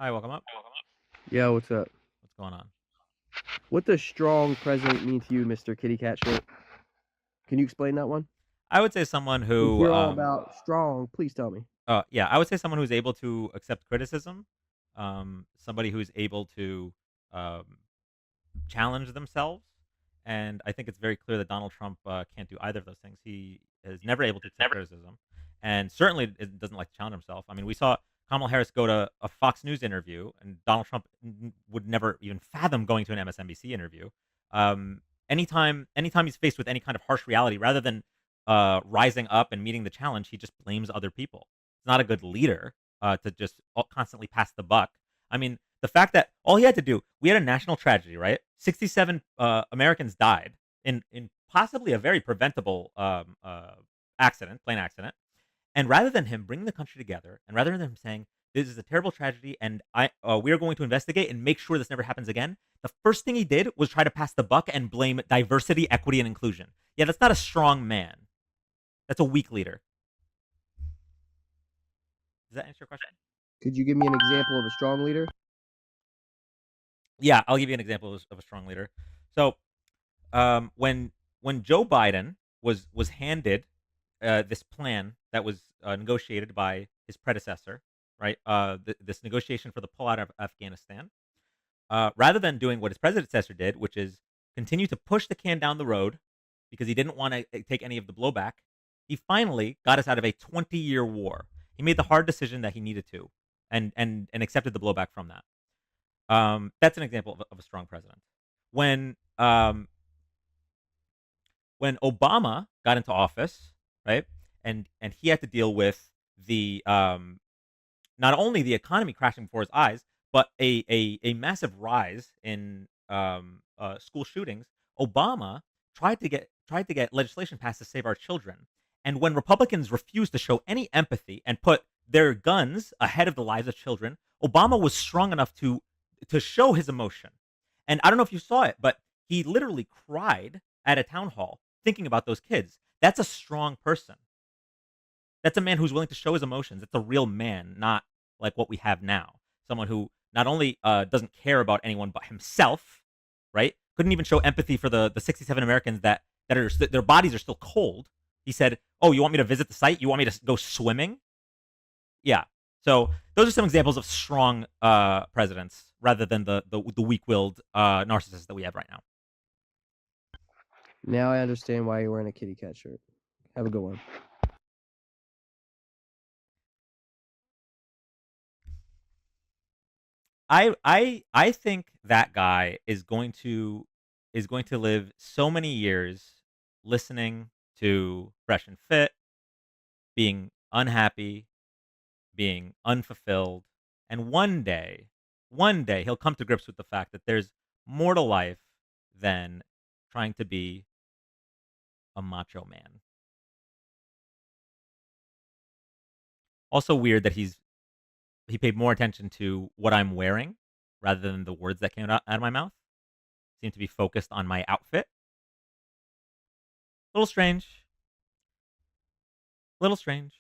Hi, welcome up. Yeah, what's up? What's going on? What does strong president mean to you, Mr. Kitty Cat Shirt? Can you explain that one? I would say someone Since who, you're all about strong, please tell me. yeah, I would say someone who's able to accept criticism, somebody who's able to um, challenge themselves, and I think it's very clear that Donald Trump can't do either of those things. He is never able to accept criticism, and certainly doesn't like to challenge himself. I mean, we saw Kamala Harris go to a Fox News interview, and Donald Trump would never even fathom going to an MSNBC interview. Um, anytime he's faced with any kind of harsh reality, rather than rising up and meeting the challenge, he just blames other people. He's not a good leader to just constantly pass the buck. I mean, the fact that all he had to do, we had a national tragedy, right? 67 Americans died in possibly a very preventable accident, plane accident. And rather than him bringing the country together, and rather than him saying this is a terrible tragedy, and we are going to investigate and make sure this never happens again, the first thing he did was try to pass the buck and blame diversity, equity, and inclusion. Yeah, that's not a strong man. That's a weak leader. Does that answer your question? Could you give me an example of a strong leader? Yeah, I'll give you an example of a strong leader. So when Joe Biden was handed this plan that was negotiated by his predecessor, right? This negotiation for the pullout of Afghanistan, rather than doing what his predecessor did, which is continue to push the can down the road because he didn't want to take any of the blowback, he finally got us out of a 20-year war. He made the hard decision that he needed to, and accepted the blowback from that. That's an example of a strong president. When um, when Obama got into office, right, and he had to deal with the not only the economy crashing before his eyes, but a massive rise in school shootings. Obama tried to get legislation passed to save our children, and when Republicans refused to show any empathy and put their guns ahead of the lives of children, Obama was strong enough to show his emotion. And I don't know if you saw it, but he literally cried at a town hall thinking about those kids. That's a strong person. That's a man who's willing to show his emotions. That's a real man, not like what we have now. Someone who not only doesn't care about anyone but himself, right? Couldn't even show empathy for the 67 Americans that are their bodies are still cold. He said, "Oh, you want me to visit the site? You want me to go swimming?" Yeah. So those are some examples of strong presidents rather than the weak-willed narcissists that we have right now. Now I understand why you're wearing a kitty cat shirt. Have a good one. I think that guy is going to live so many years listening to Fresh and Fit, being unhappy, being unfulfilled, and one day he'll come to grips with the fact that there's more to life than trying to be a macho man. Also weird that he paid more attention to what I'm wearing rather than the words that came out of my mouth. Seemed to be focused on my outfit. Little strange. Little strange.